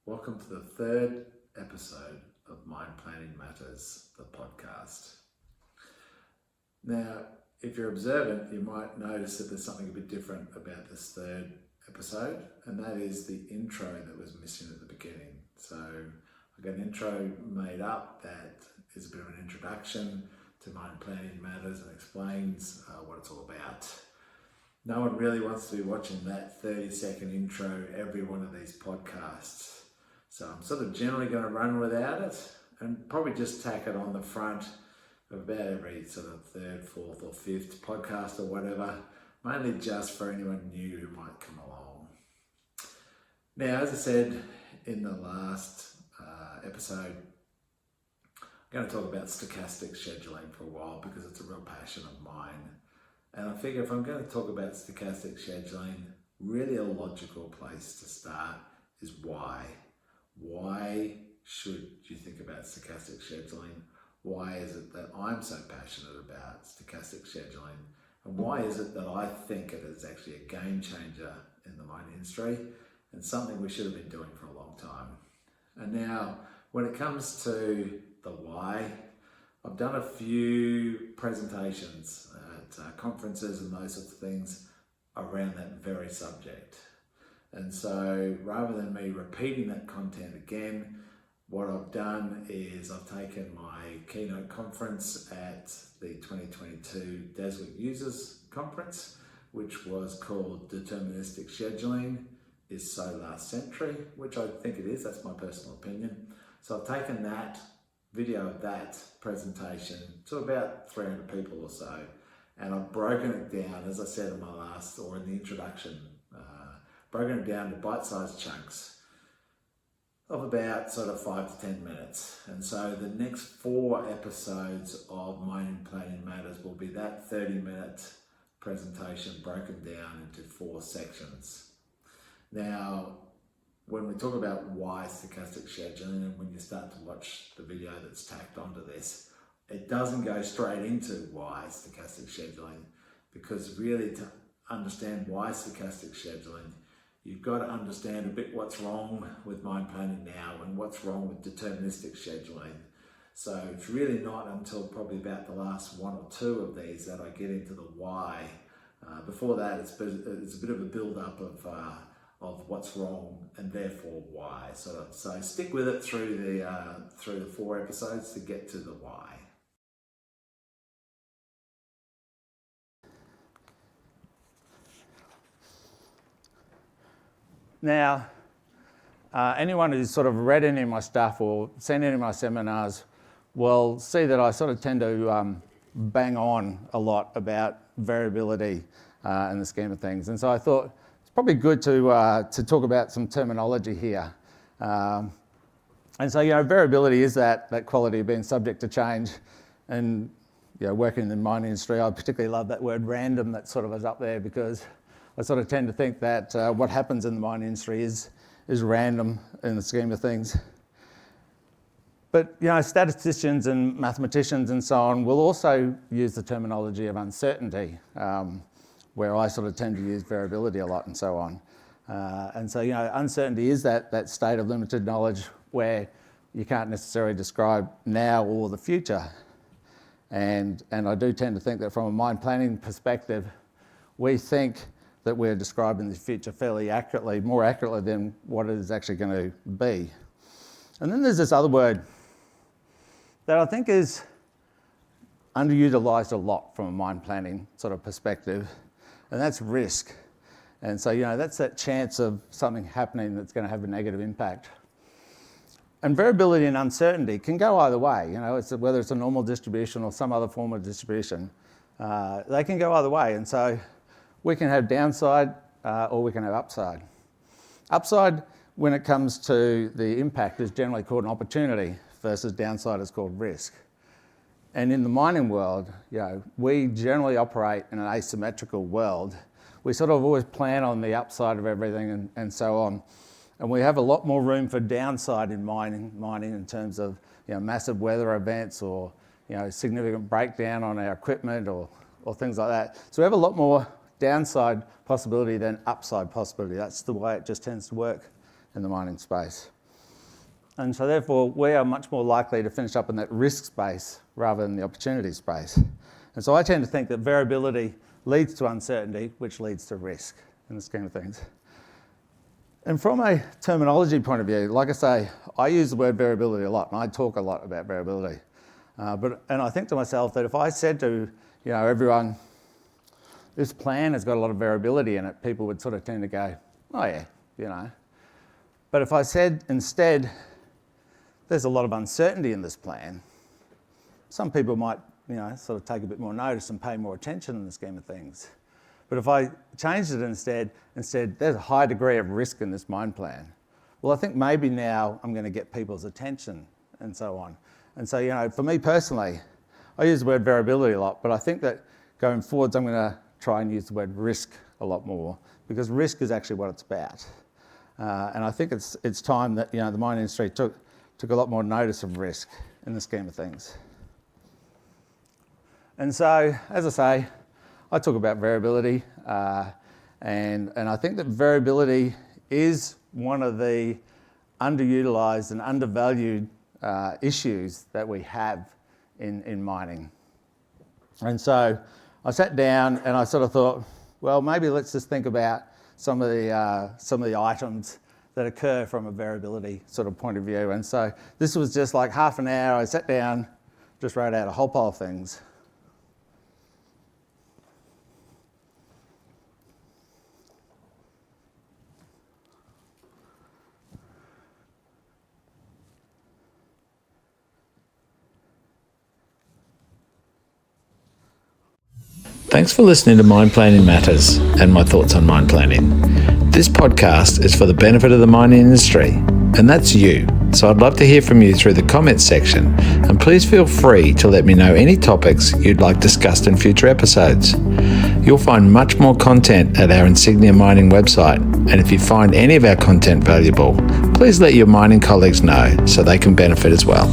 Welcome to the third episode of Mine Planning Matters, the podcast. Now, if you're observant, you might notice that there's something a bit different about this third episode, and that is the intro that was missing at the beginning. So I got an intro made up that is a bit of an introduction to Mine Planning Matters and explains what it's all about. No one really wants to be watching that 30-second intro every one of these podcasts. So I'm sort of generally going to run without it and probably just tack it on the front of about every sort of third, fourth or fifth podcast or whatever, mainly just for anyone new who might come along. Now, as I said in the last episode, I'm going to talk about stochastic scheduling for a while because it's a real passion of mine. And I figure if I'm going to talk about stochastic scheduling, really a logical place to start is why. Why should you think about stochastic scheduling? Why is it that I'm so passionate about stochastic scheduling? And why is it that I think it is actually a game changer in the mining industry and something we should have been doing for a long time? And now, when it comes to the why, I've done a few presentations at conferences and those sorts of things around that very subject. And so rather than me repeating that content again, what I've done is I've taken my Keynote Conference at the 2022 Deswik Users Conference, which was called Deterministic Scheduling is So Last Century, which I think it is, that's my personal opinion. So I've taken that video of that presentation to about 300 people or so, and I've broken it down, as I said in my last, or in the introduction, broken it down to bite-sized chunks of about sort of 5 to 10 minutes. And so the next 4 episodes of Mining Planning Matters will be that 30-minute presentation broken down into 4 sections. Now, when we talk about why stochastic scheduling, and when you start to watch the video that's tacked onto this, it doesn't go straight into why stochastic scheduling, because really to understand why stochastic scheduling, you've got to understand a bit what's wrong with mine planning now and what's wrong with deterministic scheduling. So it's really not until probably about the last 1 or 2 of these that I get into the why. Before that, it's a bit of a build-up of what's wrong and therefore why. So stick with it through the 4 episodes to get to the why. Now, anyone who's sort of read any of my stuff or seen any of my seminars will see that I sort of tend to bang on a lot about variability in the scheme of things. And so I thought it's probably good to talk about some terminology here. And so, variability is that quality of being subject to change. And, working in the mining industry, I particularly love that word random that sort of is up there, because I sort of tend to think that what happens in the mining industry is random in the scheme of things. But, statisticians and mathematicians and so on will also use the terminology of uncertainty, where I sort of tend to use variability a lot and so on. And so, uncertainty is that state of limited knowledge where you can't necessarily describe now or the future. And I do tend to think that from a mine planning perspective, we think that we're describing the future fairly accurately, more accurately than what it is actually going to be. And then there's this other word that I think is underutilised a lot from a mine planning sort of perspective, and that's risk. And so, that's that chance of something happening that's going to have a negative impact. And variability and uncertainty can go either way, whether it's a normal distribution or some other form of distribution. They can go either way, and so we can have downside or we can have upside. Upside, when it comes to the impact, is generally called an opportunity, versus downside is called risk. And in the mining world, we generally operate in an asymmetrical world. We sort of always plan on the upside of everything and so on. And we have a lot more room for downside in mining in terms of massive weather events or significant breakdown on our equipment or things like that. So we have a lot more downside possibility than upside possibility. That's the way it just tends to work in the mining space. And so therefore, we are much more likely to finish up in that risk space rather than the opportunity space. And so I tend to think that variability leads to uncertainty, which leads to risk in the scheme of things. And from a terminology point of view, like I say, I use the word variability a lot, and I talk a lot about variability. And I think to myself that if I said to everyone, this plan has got a lot of variability in it, people would sort of tend to go, oh yeah, But if I said instead, there's a lot of uncertainty in this plan, some people might sort of take a bit more notice and pay more attention in the scheme of things. But if I changed it instead, there's a high degree of risk in this mine plan. Well, I think maybe now I'm going to get people's attention and so on. And so, for me personally, I use the word variability a lot, but I think that going forwards, I'm going to try and use the word risk a lot more, because risk is actually what it's about. And I think it's time that, the mining industry took a lot more notice of risk in the scheme of things. And so, as I say, I talk about variability, and I think that variability is one of the underutilised and undervalued issues that we have in mining. And so I sat down and I sort of thought, well, maybe let's just think about some of the items that occur from a variability sort of point of view. And so this was just like half an hour. I sat down, just wrote out a whole pile of things. Thanks for listening to Mine Planning Matters and my thoughts on mine planning. This podcast is for the benefit of the mining industry, and that's you. So I'd love to hear from you through the comments section, and please feel free to let me know any topics you'd like discussed in future episodes. You'll find much more content at our Insignia Mining website, and if you find any of our content valuable, please let your mining colleagues know so they can benefit as well.